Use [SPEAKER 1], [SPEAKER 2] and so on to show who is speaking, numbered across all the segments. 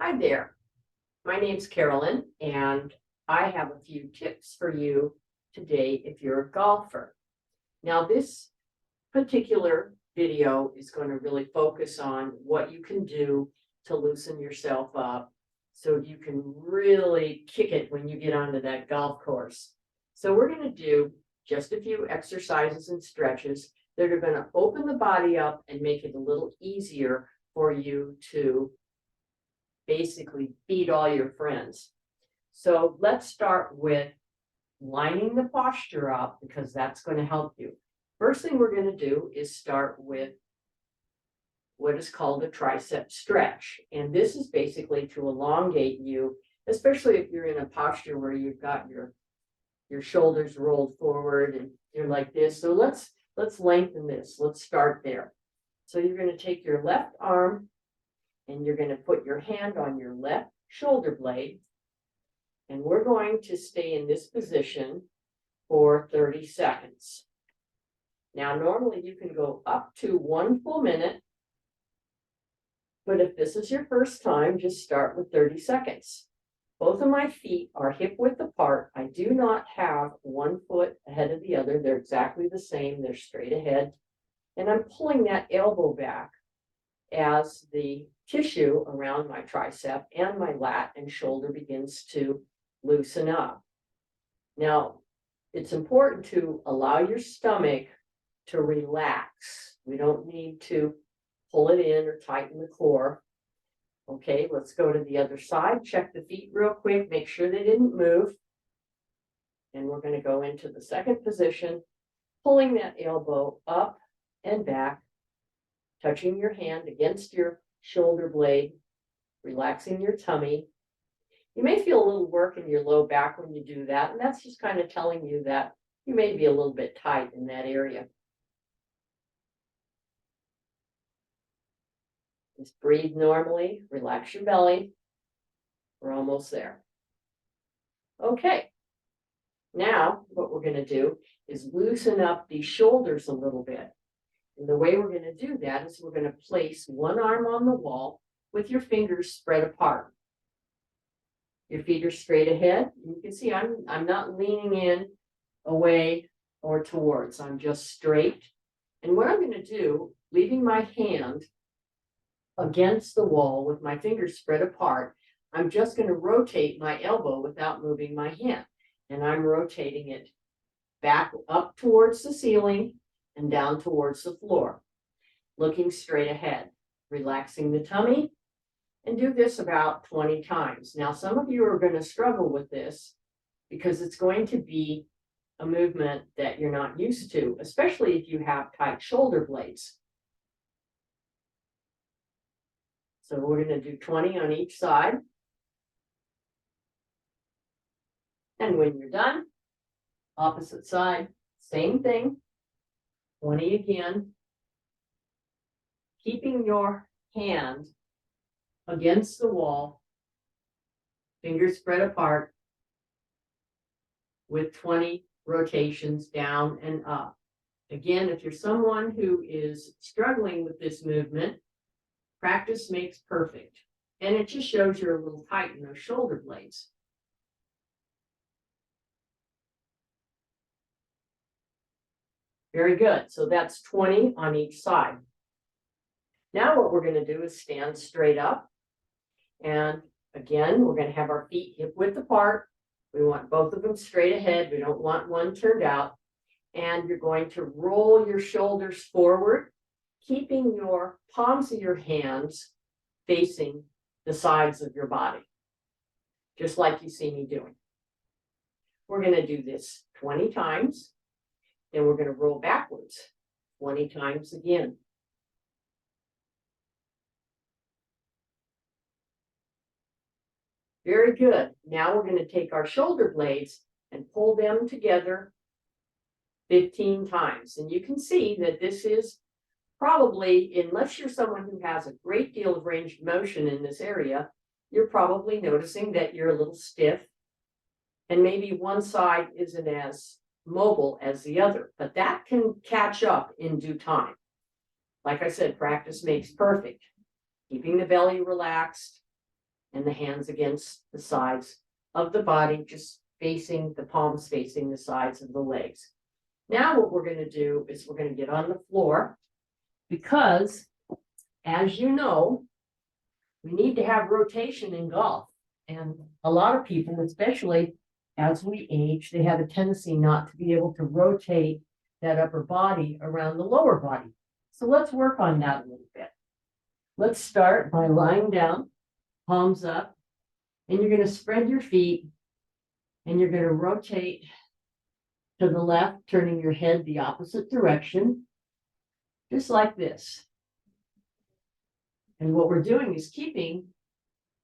[SPEAKER 1] Hi there, my name's Carolyn, and I have a few tips for you today if you're a golfer. Now, this particular video is going to really focus on what you can do to loosen yourself up so you can really kick it when you get onto that golf course. So we're going to do just a few exercises and stretches that are going to open the body up and make it a little easier for you to basically beat all your friends. So let's start with lining the posture up because that's going to help you. First thing we're going to do is start with what is called a tricep stretch. And this is basically to elongate you, especially if you're in a posture where you've got your shoulders rolled forward and you're like this. So let's lengthen this. Let's start there. So you're going to take your left arm and you're going to put your hand on your left shoulder blade. And we're going to stay in this position for 30 seconds. Now, normally you can go up to 1 full minute. But if this is your first time, just start with 30 seconds. Both of my feet are hip width apart. I do not have 1 foot ahead of the other. They're exactly the same. They're straight ahead. And I'm pulling that elbow back as the tissue around my tricep and my lat and shoulder begins to loosen up. Now, it's important to allow your stomach to relax. We don't need to pull it in or tighten the core. Okay, let's go to the other side. Check the feet real quick. Make sure they didn't move. And we're going to go into the second position, pulling that elbow up and back, touching your hand against your shoulder blade, relaxing your tummy. You may feel a little work in your low back when you do that, and that's just kind of telling you that you may be a little bit tight in that area. Just breathe normally, relax your belly. We're almost there. Okay, now what we're going to do is loosen up the shoulders a little bit. And the way we're going to do that is we're going to place one arm on the wall with your fingers spread apart. Your feet are straight ahead. You can see I'm not leaning in, away, or towards. I'm just straight. And what I'm going to do, leaving my hand against the wall with my fingers spread apart, I'm just going to rotate my elbow without moving my hand. And I'm rotating it back up towards the ceiling and down towards the floor, looking straight ahead, relaxing the tummy, and do this about 20 times. Now, some of you are going to struggle with this because it's going to be a movement that you're not used to, especially if you have tight shoulder blades. So we're going to do 20 on each side. And when you're done, opposite side, same thing. 20 again, keeping your hand against the wall, fingers spread apart, with 20 rotations down and up. Again, if you're someone who is struggling with this movement, practice makes perfect. And it just shows you're a little tight in those shoulder blades. Very good. So that's 20 on each side. Now what we're going to do is stand straight up. And again, we're going to have our feet hip width apart. We want both of them straight ahead. We don't want one turned out. And you're going to roll your shoulders forward, keeping your palms of your hands facing the sides of your body, just like you see me doing. We're going to do this 20 times. Then we're going to roll backwards 20 times again. Very good. Now we're going to take our shoulder blades and pull them together 15 times. And you can see that this is probably, unless you're someone who has a great deal of range of motion in this area, you're probably noticing that you're a little stiff and maybe one side isn't as mobile as the other, but that can catch up in due time. Like I said, practice makes perfect. Keeping the belly relaxed, and the hands against the sides of the body, just facing the palms facing the sides of the legs. Now what we're going to do is we're going to get on the floor because, as you know, we need to have rotation in golf. And a lot of people, especially as we age, they have a tendency not to be able to rotate that upper body around the lower body. So let's work on that a little bit. Let's start by lying down, palms up, and you're going to spread your feet and you're going to rotate to the left, turning your head the opposite direction, just like this. And what we're doing is keeping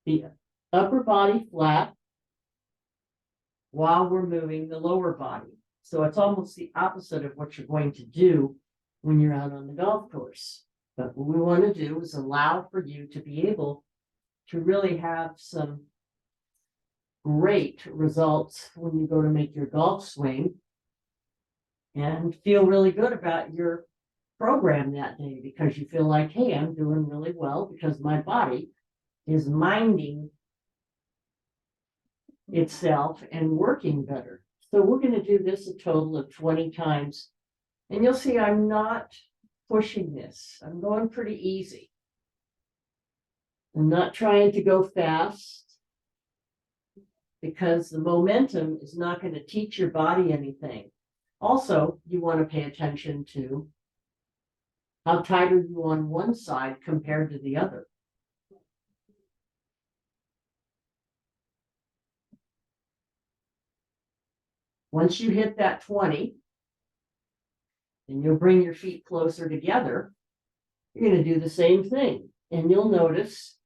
[SPEAKER 1] the upper body flat while we're moving the lower body. So it's almost the opposite of what you're going to do when you're out on the golf course. But what we want to do is allow for you to be able to really have some great results when you go to make your golf swing and feel really good about your program that day because you feel like, hey, I'm doing really well because my body is minding itself and working better. So we're going to do this a total of 20 times. And you'll see I'm not pushing this. I'm going pretty easy. I'm not trying to go fast because the momentum is not going to teach your body anything. Also, you want to pay attention to how tight are you on one side compared to the other. Once you hit that 20, and you'll bring your feet closer together, you're going to do the same thing. And you'll notice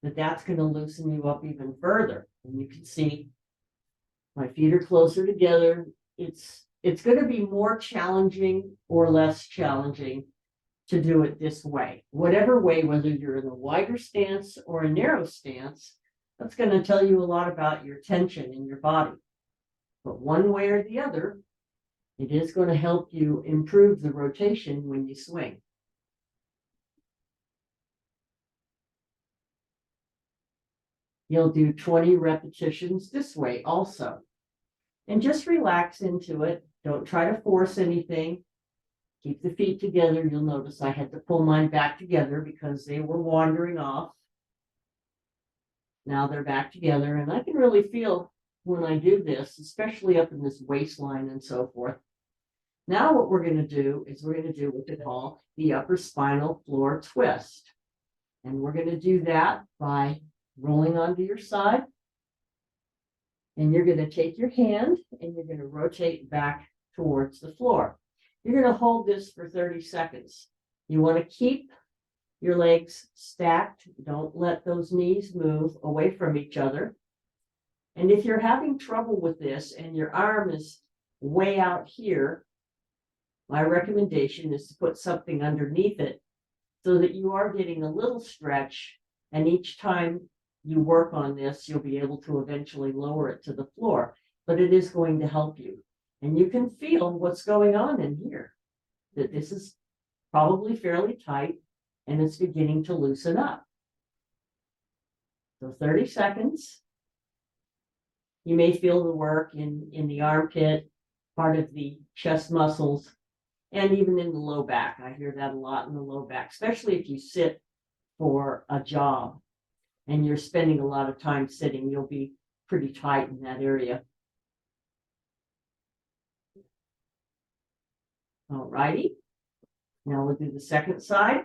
[SPEAKER 1] that that's going to loosen you up even further. And you can see my feet are closer together. It's going to be more challenging or less challenging to do it this way. Whatever way, whether you're in a wider stance or a narrow stance, that's going to tell you a lot about your tension in your body. But one way or the other, it is going to help you improve the rotation when you swing. You'll do 20 repetitions this way also. And just relax into it. Don't try to force anything. Keep the feet together. You'll notice I had to pull mine back together because they were wandering off. Now they're back together, and I can really feel when I do this, especially up in this waistline and so forth. Now what we're going to do is we're going to do what they call the upper spinal floor twist. And we're going to do that by rolling onto your side. And you're going to take your hand and you're going to rotate back towards the floor. You're going to hold this for 30 seconds. You want to keep your legs stacked. Don't let those knees move away from each other. And if you're having trouble with this and your arm is way out here, my recommendation is to put something underneath it so that you are getting a little stretch. And each time you work on this, you'll be able to eventually lower it to the floor. But it is going to help you. And you can feel what's going on in here, that this is probably fairly tight and it's beginning to loosen up. So 30 seconds. You may feel the work in the armpit, part of the chest muscles, and even in the low back. I hear that a lot in the low back, especially if you sit for a job and you're spending a lot of time sitting, you'll be pretty tight in that area. All righty. Now we'll do the second side.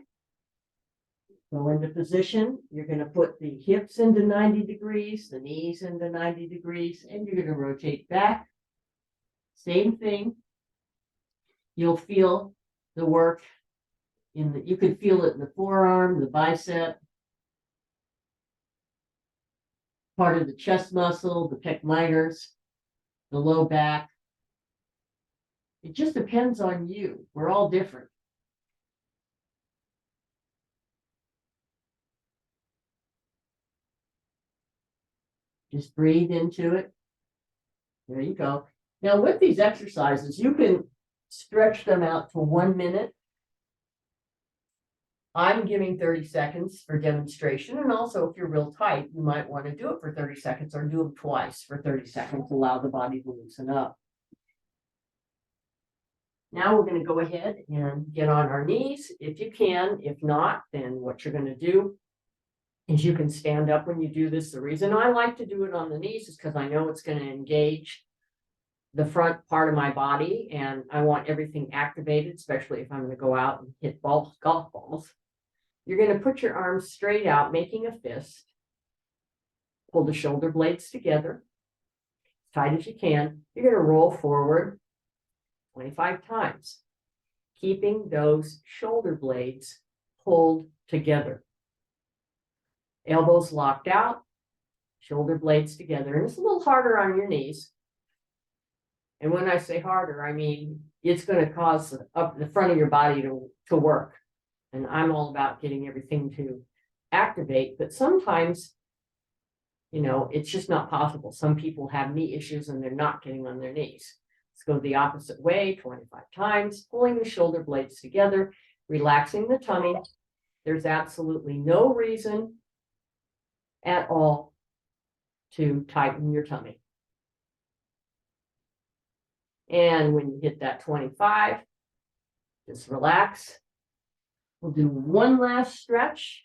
[SPEAKER 1] Go into position. You're going to put the hips into 90 degrees, the knees into 90 degrees, and you're going to rotate back. Same thing. You'll feel the work in the, you can feel it in the forearm, the bicep, part of the chest muscle, the pec minors, the low back. It just depends on you. We're all different. Just breathe into it. There you go. Now with these exercises, you can stretch them out to 1 minute. I'm giving 30 seconds for demonstration, and also if you're real tight, you might want to do it for 30 seconds or do them twice for 30 seconds, allow the body to loosen up. Now we're going to go ahead and get on our knees if you can. If not, then what you're going to do is you can stand up when you do this. The reason I like to do it on the knees is because I know it's going to engage the front part of my body, and I want everything activated, especially if I'm going to go out and hit golf balls. You're going to put your arms straight out, making a fist. Pull the shoulder blades together, as tight as you can. You're going to roll forward 25 times, keeping those shoulder blades pulled together. Elbows locked out, shoulder blades together. And it's a little harder on your knees. And when I say harder, I mean it's going to cause up the front of your body to work. And I'm all about getting everything to activate, but sometimes, you know, it's just not possible. Some people have knee issues and they're not getting on their knees. Let's go the opposite way, 25 times, pulling the shoulder blades together, relaxing the tummy. There's absolutely no reason at all to tighten your tummy. And when you hit that 25, just relax. We'll do one last stretch.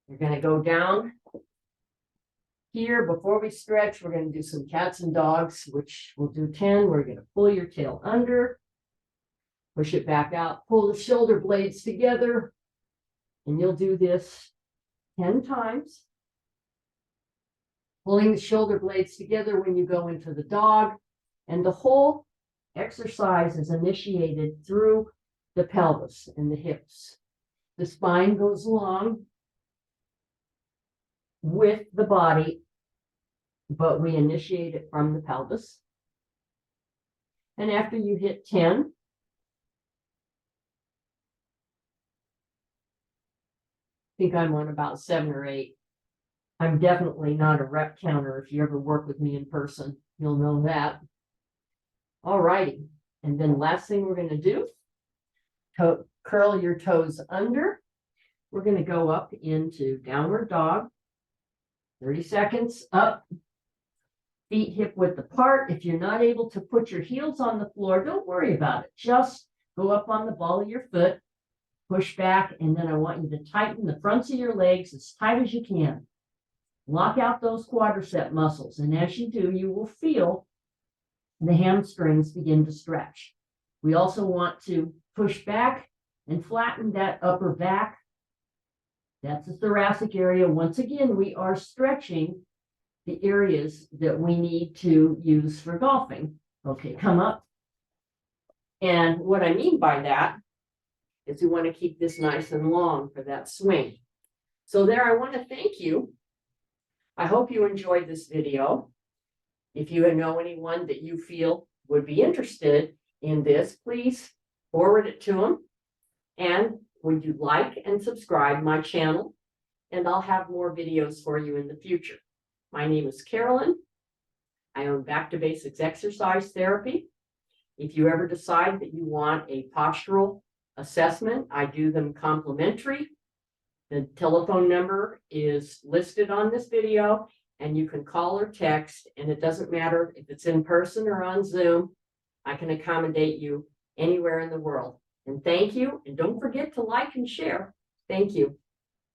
[SPEAKER 1] You're going to go down here. Before we stretch, we're going to do some cats and dogs, which we'll do 10. We're going to pull your tail under, push it back out, pull the shoulder blades together, and you'll do this 10 times. Pulling the shoulder blades together when you go into the dog, and the whole exercise is initiated through the pelvis and the hips. The spine goes along with the body, but we initiate it from the pelvis. And after you hit 10, I think I'm on about 7 or 8. I'm definitely not a rep counter. If you ever work with me in person, you'll know that. All righty. And then last thing we're going to do, curl your toes under. We're going to go up into downward dog. 30 seconds up. Feet hip width apart. If you're not able to put your heels on the floor, don't worry about it. Just go up on the ball of your foot, push back, and then I want you to tighten the fronts of your legs as tight as you can. Lock out those quadricep muscles, and as you do, you will feel the hamstrings begin to stretch. We also want to push back and flatten that upper back. That's the thoracic area. Once again, we are stretching the areas that we need to use for golfing. Okay, come up. And what I mean by that is we want to keep this nice and long for that swing. So there, I want to thank you. I hope you enjoyed this video. If you know anyone that you feel would be interested in this, please forward it to them. And would you like and subscribe my channel? And I'll have more videos for you in the future. My name is Carolyn. I own Back to Basics Exercise Therapy. If you ever decide that you want a postural assessment, I do them complimentary. The telephone number is listed on this video, and you can call or text, and it doesn't matter if it's in person or on Zoom. I can accommodate you anywhere in the world. And thank you, and don't forget to like and share. Thank you.